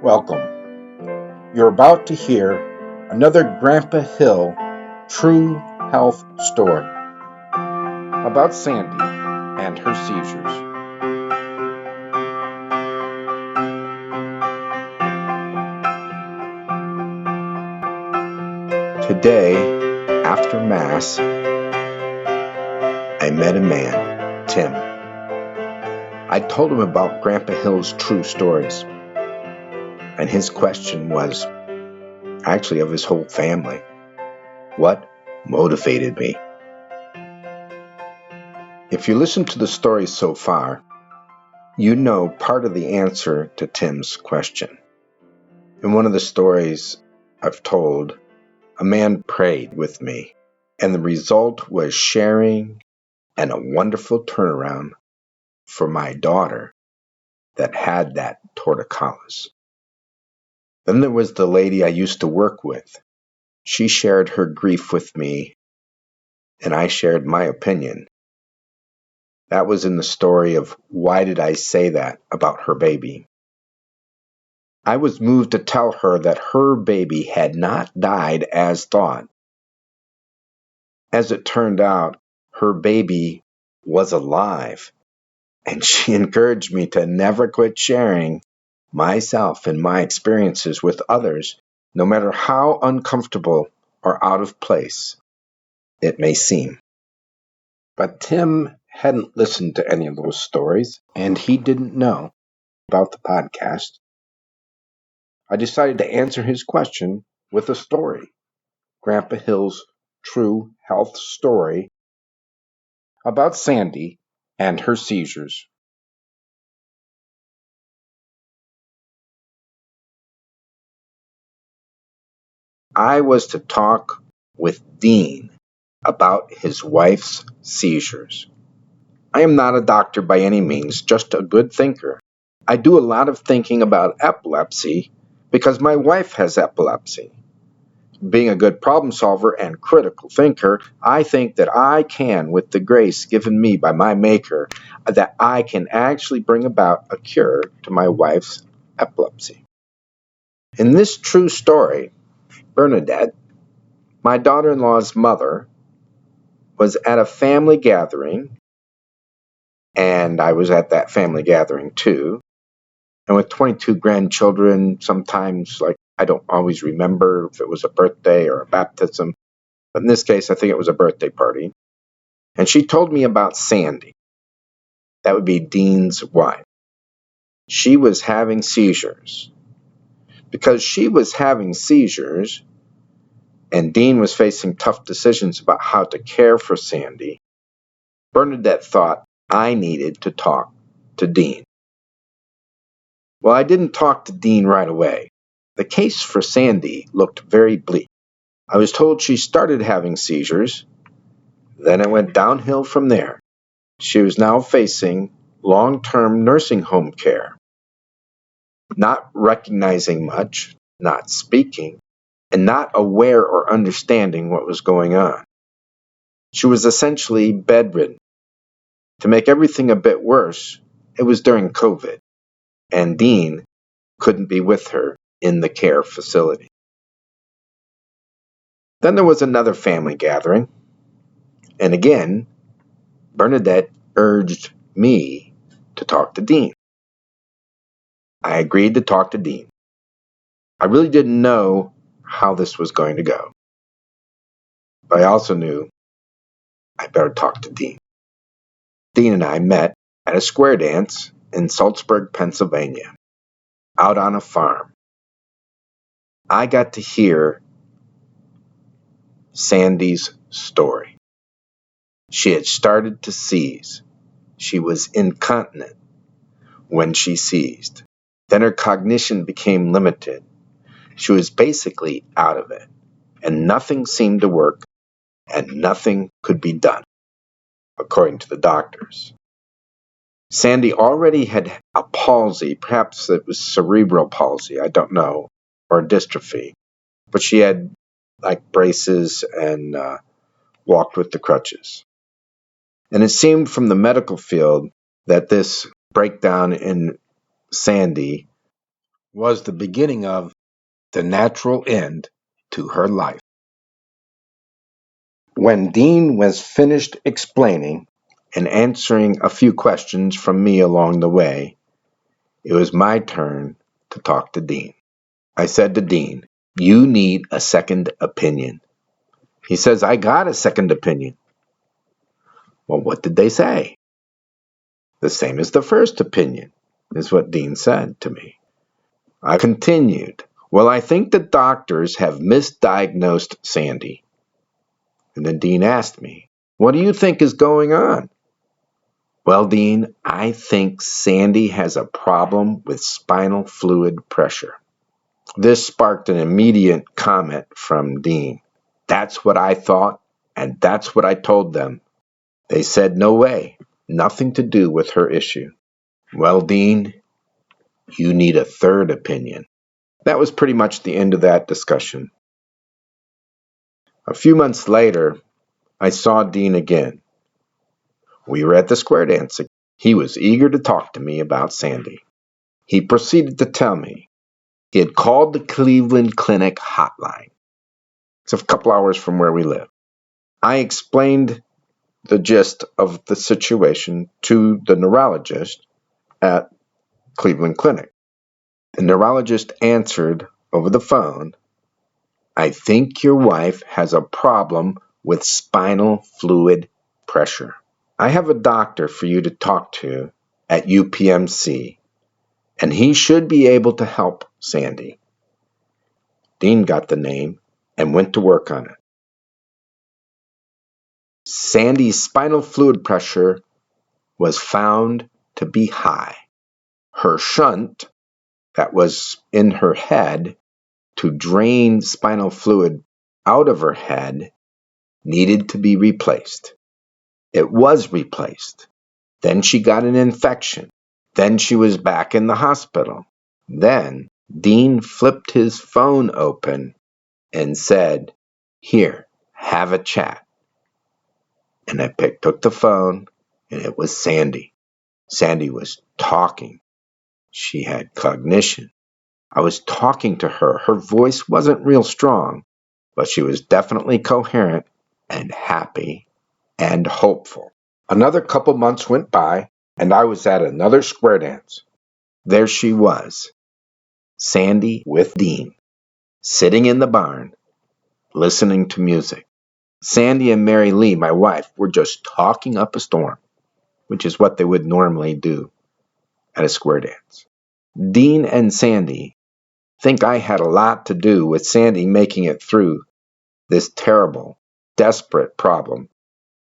Welcome. You're about to hear another Grandpa Hill true health story about Sandy and her seizures. Today, after Mass, I met a man, Tim. I told him about Grandpa Hill's true stories, and his question was actually of his whole family. What motivated me? If you listen to the story so far, you know part of the answer to Tim's question. In one of the stories I've told, a man prayed with me, and the result was sharing and a wonderful turnaround for my daughter that had that torticollis. Then there was the lady I used to work with. She shared her grief with me, and I shared my opinion. That was in the story of why did I say that about her baby. I was moved to tell her that her baby had not died as thought. As it turned out, her baby was alive, and she encouraged me to never quit sharing myself and my experiences with others, no matter how uncomfortable or out of place it may seem. But Tim hadn't listened to any of those stories, and he didn't know about the podcast. I decided to answer his question with a story, Grandpa Hill's true health story about Sandy and her seizures. I was to talk with Dean about his wife's seizures. I am not a doctor by any means, just a good thinker. I do a lot of thinking about epilepsy because my wife has epilepsy. Being a good problem solver and critical thinker, I think that I can, with the grace given me by my Maker, that I can actually bring about a cure to my wife's epilepsy. In this true story, Bernadette, my daughter-in-law's mother, was at a family gathering, and I was at that family gathering too. And with 22 grandchildren, sometimes, I don't always remember if it was a birthday or a baptism. But in this case, I think it was a birthday party. And she told me about Sandy. That would be Dean's wife. She was having seizures. Because she was having seizures, and Dean was facing tough decisions about how to care for Sandy, Bernadette thought I needed to talk to Dean. Well, I didn't talk to Dean right away. The case for Sandy looked very bleak. I was told she started having seizures, then it went downhill from there. She was now facing long-term nursing home care, not recognizing much, not speaking, and not aware or understanding what was going on. She was essentially bedridden. To make everything a bit worse, it was during COVID, and Dean couldn't be with her in the care facility. Then there was another family gathering, and again, Bernadette urged me to talk to Dean. I agreed to talk to Dean. I really didn't know how this was going to go, but I also knew I better talk to Dean. Dean and I met at a square dance in Salzburg, Pennsylvania, out on a farm. I got to hear Sandy's story. She had started to seize. She was incontinent when she seized. Then her cognition became limited. She was basically out of it, and nothing seemed to work, and nothing could be done, according to the doctors. Sandy already had a palsy, perhaps it was cerebral palsy, I don't know, or dystrophy, but she had braces and walked with the crutches. And it seemed from the medical field that this breakdown in Sandy was the beginning of the natural end to her life. When Dean was finished explaining and answering a few questions from me along the way, it was my turn to talk to Dean. I said to Dean, "You need a second opinion." He says, "I got a second opinion." Well, what did they say? The same as the first opinion, is what Dean said to me. I continued, "Well, I think the doctors have misdiagnosed Sandy." And then Dean asked me, "What do you think is going on?" "Well, Dean, I think Sandy has a problem with spinal fluid pressure." This sparked an immediate comment from Dean. That's what I thought, and that's what I told them. They said, "No way, nothing to do with her issue." Well, Dean, you need a third opinion. That was pretty much the end of that discussion. A few months later, I saw Dean again. We were at the square dance. He was eager to talk to me about Sandy. He proceeded to tell me he had called the Cleveland Clinic hotline. It's a couple hours from where we live. I explained the gist of the situation to the neurologist at Cleveland Clinic. The neurologist answered over the phone, "I think your wife has a problem with spinal fluid pressure. I have a doctor for you to talk to at UPMC, and he should be able to help Sandy." Dean got the name and went to work on it. Sandy's spinal fluid pressure was found to be high. Her shunt that was in her head to drain spinal fluid out of her head needed to be replaced. It was replaced. Then she got an infection. Then she was back in the hospital. Then Dean flipped his phone open and said, "Here, have a chat." And I picked up the phone, and it was Sandy. Sandy was talking. She had cognition. I was talking to her. Her voice wasn't real strong, but she was definitely coherent and happy and hopeful. Another couple months went by, and I was at another square dance. There she was, Sandy with Dean, sitting in the barn, listening to music. Sandy and Mary Lee, my wife, were just talking up a storm, which is what they would normally do at a square dance. Dean and Sandy think I had a lot to do with Sandy making it through this terrible, desperate problem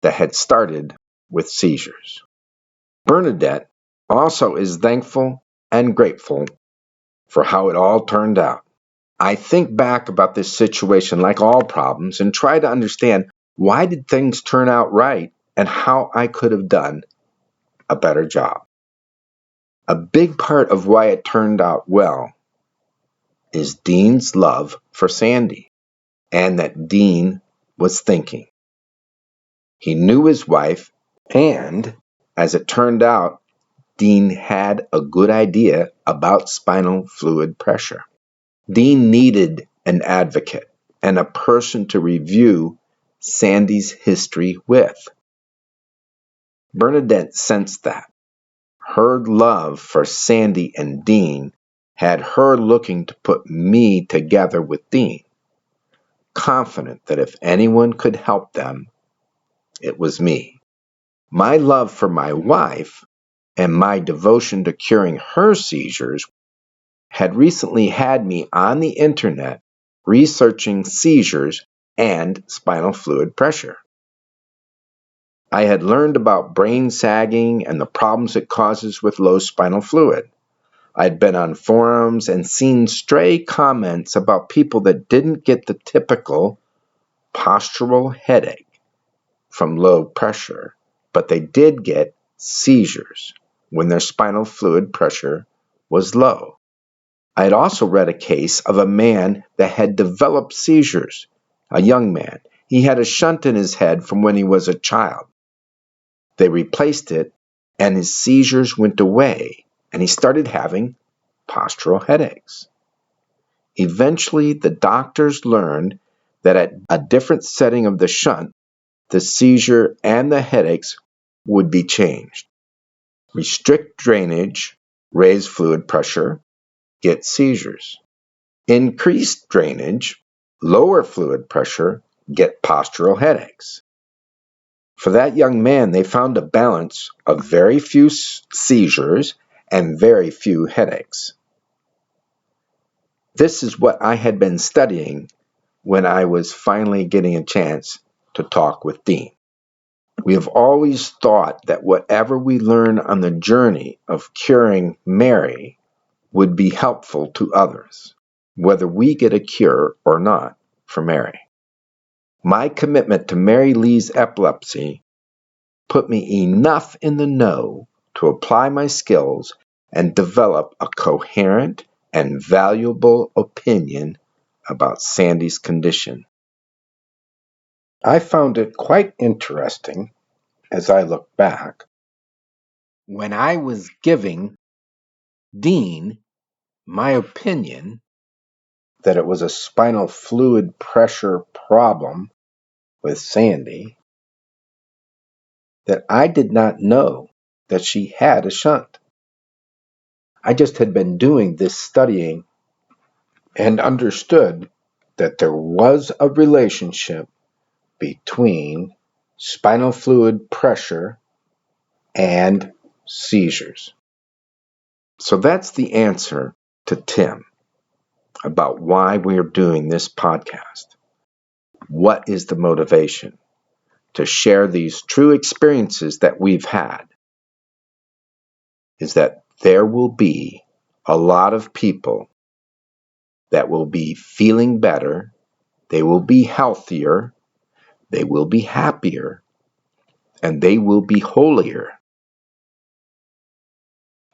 that had started with seizures. Bernadette also is thankful and grateful for how it all turned out. I think back about this situation like all problems and try to understand why did things turn out right and how I could have done a better job. A big part of why it turned out well is Dean's love for Sandy and that Dean was thinking. He knew his wife, and as it turned out, Dean had a good idea about spinal fluid pressure. Dean needed an advocate and a person to review Sandy's history with. Bernadette sensed that. Her love for Sandy and Dean had her looking to put me together with Dean, confident that if anyone could help them, it was me. My love for my wife and my devotion to curing her seizures had recently had me on the internet researching seizures and spinal fluid pressure. I had learned about brain sagging and the problems it causes with low spinal fluid. I'd been on forums and seen stray comments about people that didn't get the typical postural headache from low pressure, but they did get seizures when their spinal fluid pressure was low. I had also read a case of a man that had developed seizures, a young man. He had a shunt in his head from when he was a child. They replaced it, and his seizures went away, and he started having postural headaches. Eventually, the doctors learned that at a different setting of the shunt, the seizure and the headaches would be changed. Restrict drainage, raise fluid pressure, get seizures. Increased drainage, lower fluid pressure, get postural headaches. For that young man, they found a balance of very few seizures and very few headaches. This is what I had been studying when I was finally getting a chance to talk with Dean. We have always thought that whatever we learn on the journey of curing Mary would be helpful to others, whether we get a cure or not for Mary. My commitment to Mary Lee's epilepsy put me enough in the know to apply my skills and develop a coherent and valuable opinion about Sandy's condition. I found it quite interesting, as I look back, when I was giving Dean my opinion that it was a spinal fluid pressure problem with Sandy, that I did not know that she had a shunt. I just had been doing this studying and understood that there was a relationship between spinal fluid pressure and seizures. So that's the answer to Tim about why we are doing this podcast. What is the motivation? To share these true experiences that we've had is that there will be a lot of people that will be feeling better, they will be healthier, they will be happier, and they will be holier.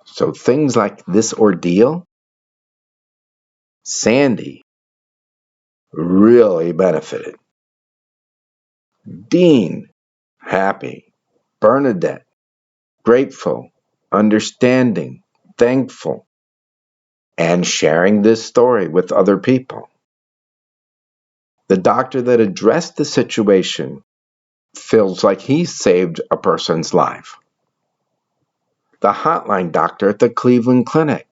So things like this ordeal, Sandy really benefited. Dean, happy. Bernadette, grateful, understanding, thankful, and sharing this story with other people. The doctor that addressed the situation feels like he saved a person's life. The hotline doctor at the Cleveland Clinic,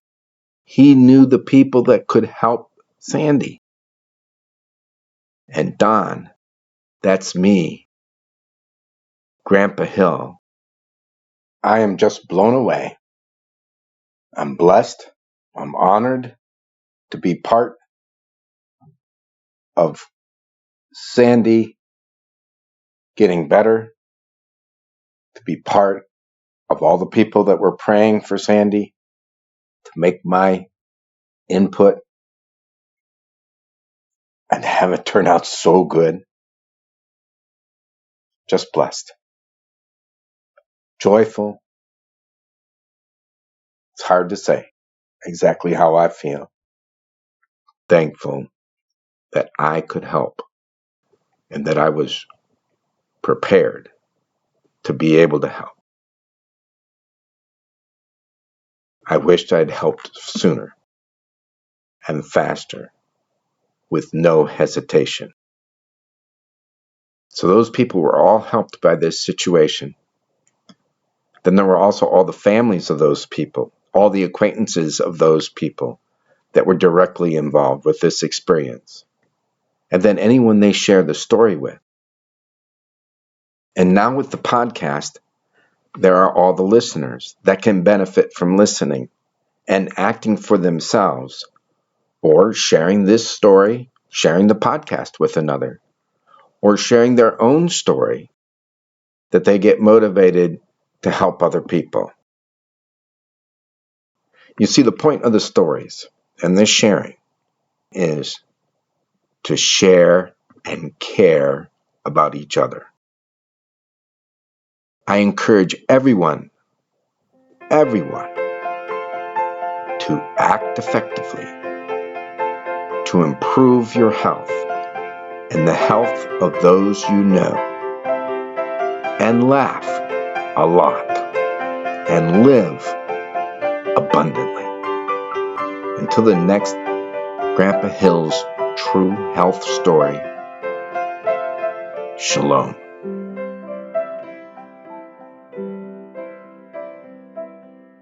he knew the people that could help Sandy. And Don, that's me, Grandpa Hill. I am just blown away. I'm blessed. I'm honored to be part of Sandy getting better, to be part of all the people that were praying for Sandy, to make my input and have it turn out so good. Just blessed. Joyful. It's hard to say exactly how I feel. Thankful that I could help and that I was prepared to be able to help. I wished I'd helped sooner and faster with no hesitation. So those people were all helped by this situation. Then there were also all the families of those people, all the acquaintances of those people that were directly involved with this experience. And then anyone they share the story with. And now with the podcast, there are all the listeners that can benefit from listening and acting for themselves, or sharing this story, sharing the podcast with another, or sharing their own story that they get motivated to help other people. You see, the point of the stories and this sharing is to share and care about each other. I encourage everyone to act effectively, to improve your health and the health of those you know, and laugh a lot, and live abundantly. Until the next Grandpa Hill's True Health Story, Shalom.